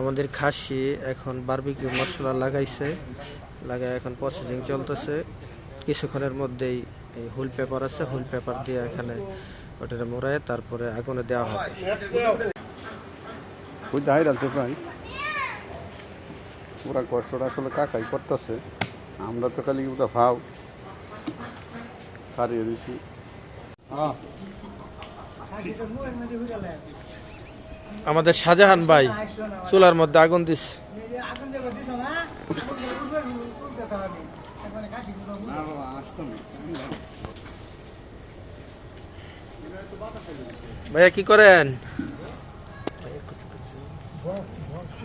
আমাদের খাসি এখন বারবিকিউ মশলা লাগাইছে, লাগায় এখন প্রসেসিং চলতেছে। কিছুক্ষণের মধ্যেই এই হুইল পেপার আছে, হুইল পেপার দিয়ে এখানে ওটা মোড়ায় তারপরে আগুনে দেওয়া হবে। পুরা কষ্টটা আসলে কাকাই করতেছে, আমরা তো খালি ওটা ভাও হারিয়ে দিছি। আমাদের শাহজাহান ভাই চুলার মধ্যে আগুন দিস। ভাইয়া কি করেন?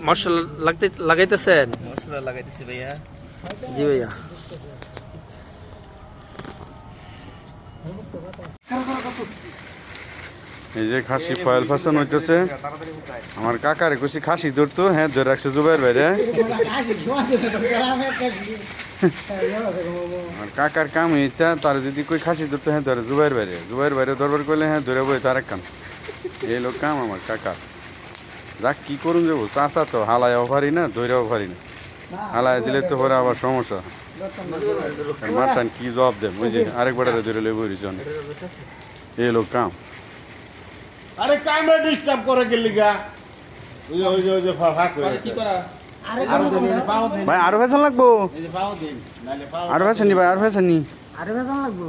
মশলা লাগাইতেছেন? মশলা লাগাইতেছি ভাইয়া। জি ভাইয়া। এই যে খাসি ফয়েল ফাসান হইতেছে, আমার কাকারে কইছি খাসি ধরতো, হ্যাঁ ধরে রাখছে জুবাইর বাইরে। আর কাকার কাম এইটা, তার যদি কই খাসি ধরতো হ্যাঁ ধরে জুবাইর বাইরে দরবার করলে হ্যাঁ ধরে বই তার এক কাম। এই লোক কাম আমার কাকার। যাক কি করুন যাবো, চাষা তো হালায়াও পারি না, ধৈরাও পারি না। হালায় দিলে তো পরে আবার সমস্যা। মাঠান কি জবাব দেব, ওই যে আরেকবার ধরে লেবু এই লোক কাম। আরে কামে ডিস্টার্ব করে গেলি গা, ওই যে ফাঁক হয়ে কি করা। ভাই আরো ফেশন লাগবো, এই যে পাও দিন নালে পাও আরো ফেশন নি ভাই, আরো ফেশন নি, আরে বেতন লাগবো।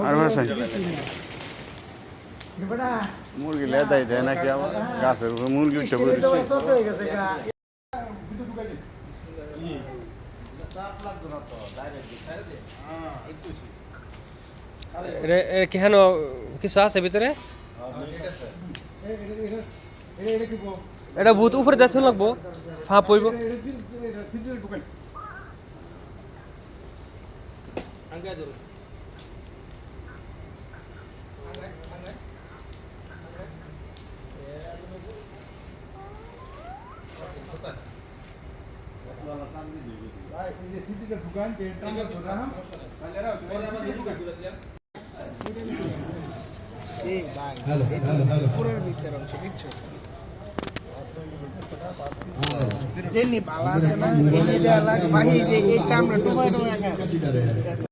আরো ফেশন। মুরগি লেদাই দেয় নাকি আমার গাছের উপর মুরগি উঠে পড়ে দিচ্ছে। চাপ লাগতো না তো, ডাইরেক্ট ছেড়ে দে। হ্যাঁ একটুছি কেন কিছু আছে ভিতরে? এটা বহুত উপরে যাচ্ছে লাগবো, ফাঁপ পড়ব। হ্যালো হ্যালো হ্যালো পুরো ভিতর অংশ বুঝছো জেনি বালা আছে না এই দেয়া লাগে বাহি যে এইটা আমরা ডুবাই ডুবাই